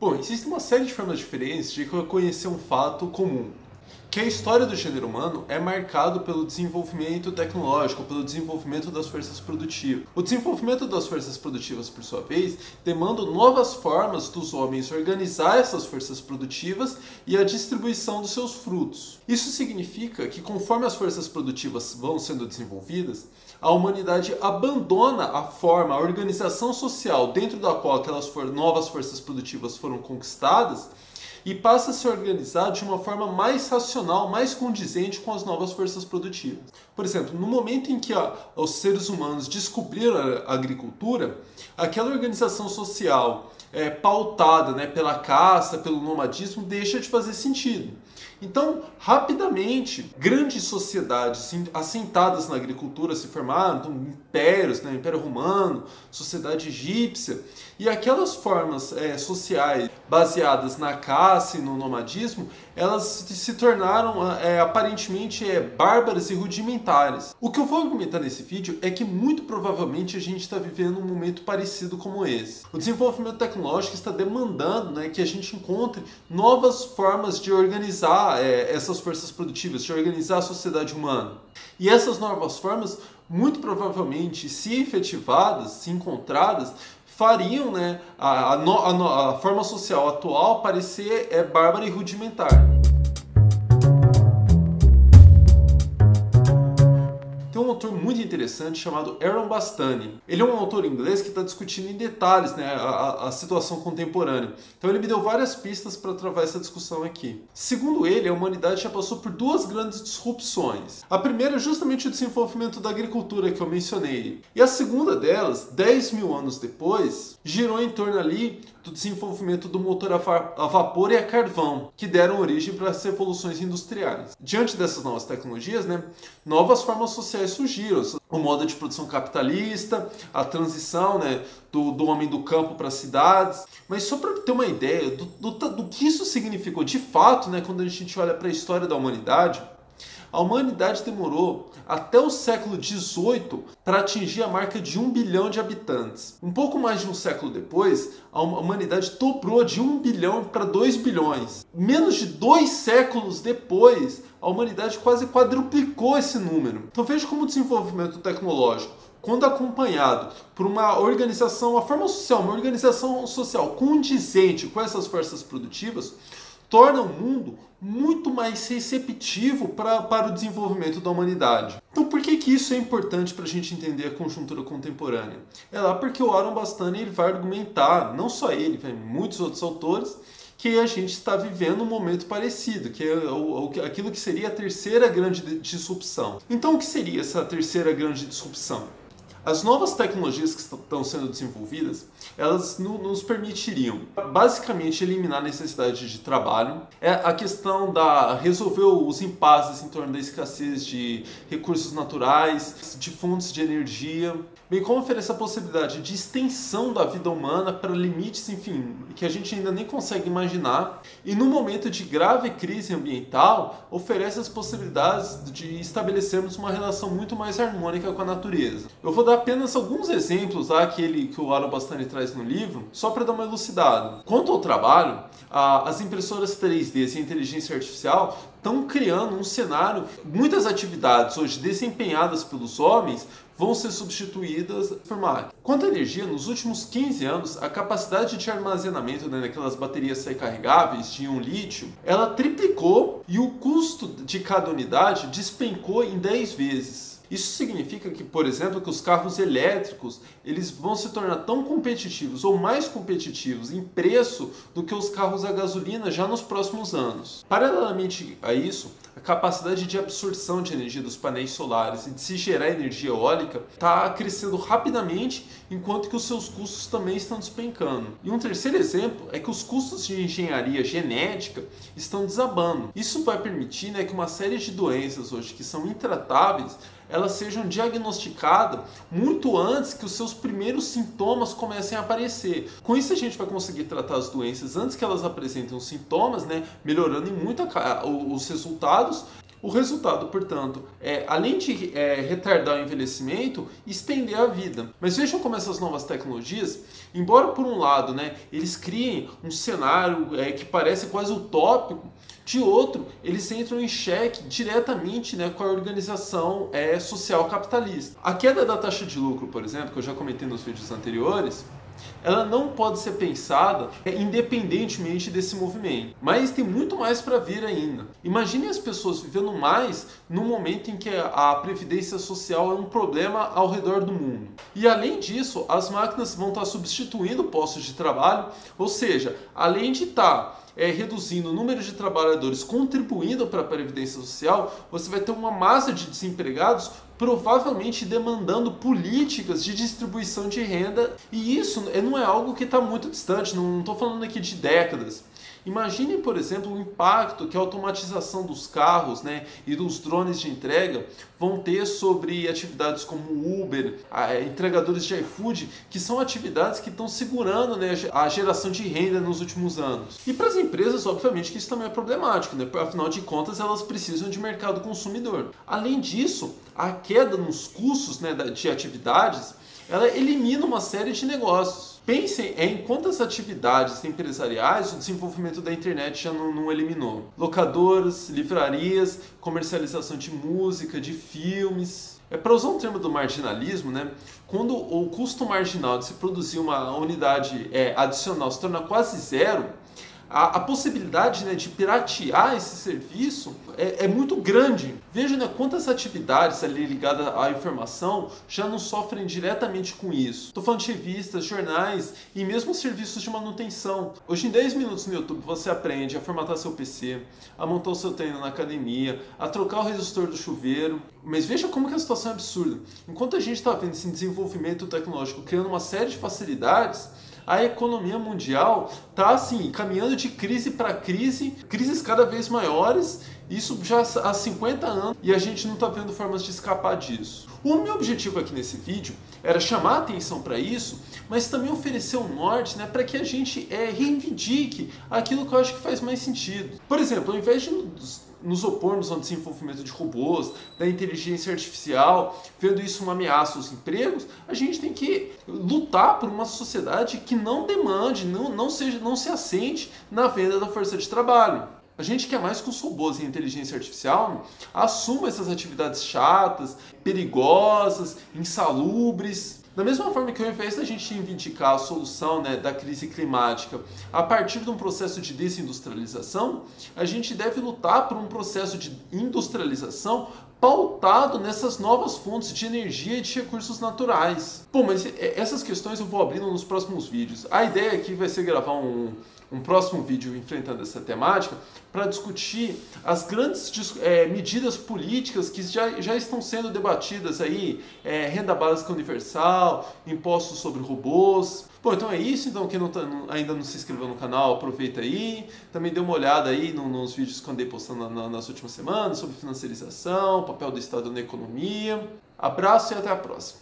Bom, existe uma série de formas diferentes de reconhecer um fato comum, que a história do gênero humano é marcado pelo desenvolvimento tecnológico, pelo desenvolvimento das forças produtivas. O desenvolvimento das forças produtivas, por sua vez, demanda novas formas dos homens organizar essas forças produtivas e a distribuição dos seus frutos. Isso significa que conforme as forças produtivas vão sendo desenvolvidas, a humanidade abandona a forma, a organização social dentro da qual aquelas novas forças produtivas foram conquistadas e passa a se organizar de uma forma mais racional, mais condizente com as novas forças produtivas. Por exemplo, no momento em que os seres humanos descobriram a agricultura, aquela organização social pautada, pela caça, pelo nomadismo, deixa de fazer sentido. Então, rapidamente, grandes sociedades assentadas na agricultura se formaram, impérios, Império Romano, sociedade egípcia, e aquelas formas sociais baseadas na caça e no nomadismo, elas se tornaram aparentemente bárbaras e rudimentares. O que eu vou argumentar nesse vídeo é que muito provavelmente a gente está vivendo um momento parecido como esse. O desenvolvimento tecnológico está demandando que a gente encontre novas formas de organizar essas forças produtivas, de organizar a sociedade humana. E essas novas formas, muito provavelmente, se efetivadas, se encontradas, fariam a forma social atual parecer bárbara e rudimentar. Tem um autor muito interessante chamado Aaron Bastani. Ele é um autor inglês que está discutindo em detalhes a situação contemporânea. Então ele me deu várias pistas para travar essa discussão aqui. Segundo ele, a humanidade já passou por duas grandes disrupções. A primeira é justamente o desenvolvimento da agricultura que eu mencionei. E a segunda delas, 10 mil anos depois, girou em torno ali do desenvolvimento do motor a vapor e a carvão, que deram origem para as revoluções industriais. Diante dessas novas tecnologias, novas formas sociais surgiram. O modo de produção capitalista, a transição do homem do campo para as cidades. Mas só para ter uma ideia do que isso significou de fato, quando a gente olha para a história da humanidade, a humanidade demorou até o século XVIII para atingir a marca de 1 bilhão de habitantes. Um pouco mais de um século depois, a humanidade dobrou de 1 bilhão para 2 bilhões. Menos de 2 séculos depois, a humanidade quase quadruplicou esse número. Então veja como o desenvolvimento tecnológico, quando acompanhado por uma organização social condizente com essas forças produtivas, torna o mundo muito mais receptivo para o desenvolvimento da humanidade. Então por que isso é importante para a gente entender a conjuntura contemporânea? É lá porque o Aaron Bastani ele vai argumentar, não só ele, muitos outros autores, que a gente está vivendo um momento parecido, que é aquilo que seria a terceira grande disrupção. Então o que seria essa terceira grande disrupção? As novas tecnologias que estão sendo desenvolvidas, elas nos permitiriam basicamente eliminar a necessidade de trabalho, a questão resolver os impasses em torno da escassez de recursos naturais, de fontes de energia, bem como oferecer a possibilidade de extensão da vida humana para limites, que a gente ainda nem consegue imaginar. E no momento de grave crise ambiental, oferece as possibilidades de estabelecermos uma relação muito mais harmônica com a natureza. Eu vou dar apenas alguns exemplos que o Aaron Bastani traz no livro, só para dar uma elucidada. Quanto ao trabalho, as impressoras 3D e a inteligência artificial estão criando um cenário, muitas atividades hoje desempenhadas pelos homens vão ser substituídas por máquinas. Quanto à energia, nos últimos 15 anos, a capacidade de armazenamento daquelas baterias recarregáveis de íon lítio, ela triplicou e o custo de cada unidade despencou em 10 vezes. Isso significa que, por exemplo, que os carros elétricos eles vão se tornar tão competitivos ou mais competitivos em preço do que os carros a gasolina já nos próximos anos. Paralelamente a isso, a capacidade de absorção de energia dos painéis solares e de se gerar energia eólica está crescendo rapidamente, enquanto que os seus custos também estão despencando. E um terceiro exemplo é que os custos de engenharia genética estão desabando. Isso vai permitir que uma série de doenças hoje que são intratáveis elas sejam diagnosticadas muito antes que os seus primeiros sintomas comecem a aparecer. Com isso a gente vai conseguir tratar as doenças antes que elas apresentem os sintomas, melhorando em muito os resultados, O resultado, portanto, é, além de retardar o envelhecimento, estender a vida. Mas vejam como essas novas tecnologias, embora por um lado, né, eles criem um cenário que parece quase utópico, de outro, eles entram em xeque diretamente, né, com a organização social capitalista. A queda da taxa de lucro, por exemplo, que eu já comentei nos vídeos anteriores, ela não pode ser pensada independentemente desse movimento. Mas tem muito mais para vir ainda. Imagine as pessoas vivendo mais no momento em que a previdência social é um problema ao redor do mundo. E além disso, as máquinas vão estar substituindo postos de trabalho, ou seja, além de estar reduzindo o número de trabalhadores contribuindo para a previdência social, você vai ter uma massa de desempregados provavelmente demandando políticas de distribuição de renda, e isso não é algo que está muito distante, não estou falando aqui de décadas. Imagine, por exemplo, o impacto que a automatização dos carros, né, e dos drones de entrega vão ter sobre atividades como Uber, entregadores de iFood, que são atividades que estão segurando, né, a geração de renda nos últimos anos. E para as empresas, obviamente, que isso também é problemático, né, afinal de contas, elas precisam de mercado consumidor. Além disso, a queda nos custos, né, de atividades, ela elimina uma série de negócios. Pensem em quantas atividades empresariais o desenvolvimento da internet já não eliminou. Locadoras, livrarias, comercialização de música, de filmes. Para usar um termo do marginalismo, né, quando o custo marginal de se produzir uma unidade adicional se torna quase zero, a possibilidade, né, de piratear esse serviço é muito grande. Veja, né, quantas atividades ali ligadas à informação já não sofrem diretamente com isso. Estou falando de revistas, jornais e mesmo serviços de manutenção. Hoje em 10 minutos no YouTube você aprende a formatar seu PC, a montar o seu treino na academia, a trocar o resistor do chuveiro. Mas veja como que a situação é absurda. Enquanto a gente está vendo esse desenvolvimento tecnológico criando uma série de facilidades, a economia mundial está assim, caminhando de crise para crise, crises cada vez maiores, isso já há 50 anos, e a gente não está vendo formas de escapar disso. O meu objetivo aqui nesse vídeo era chamar a atenção para isso, mas também oferecer um norte, né, para que a gente reivindique aquilo que eu acho que faz mais sentido. Por exemplo, ao invés de nos opormos ao desenvolvimento de robôs, da inteligência artificial, vendo isso uma ameaça aos empregos, a gente tem que lutar por uma sociedade que não demande, não se assente na venda da força de trabalho. A gente quer mais que os robôs e a inteligência artificial assumam essas atividades chatas, perigosas, insalubres. Da mesma forma que ao invés da gente reivindicar a solução, né, da crise climática a partir de um processo de desindustrialização, a gente deve lutar por um processo de industrialização pautado nessas novas fontes de energia e de recursos naturais. Bom, mas essas questões eu vou abrindo nos próximos vídeos. A ideia aqui vai ser gravar um próximo vídeo enfrentando essa temática para discutir as grandes medidas políticas que já estão sendo debatidas aí, renda básica universal, impostos sobre robôs. Bom, então é isso. Então quem ainda não se inscreveu no canal, aproveita aí. Também dê uma olhada aí nos vídeos que eu andei postando nas últimas semanas sobre financiarização, papel do Estado na economia. Abraço e até a próxima.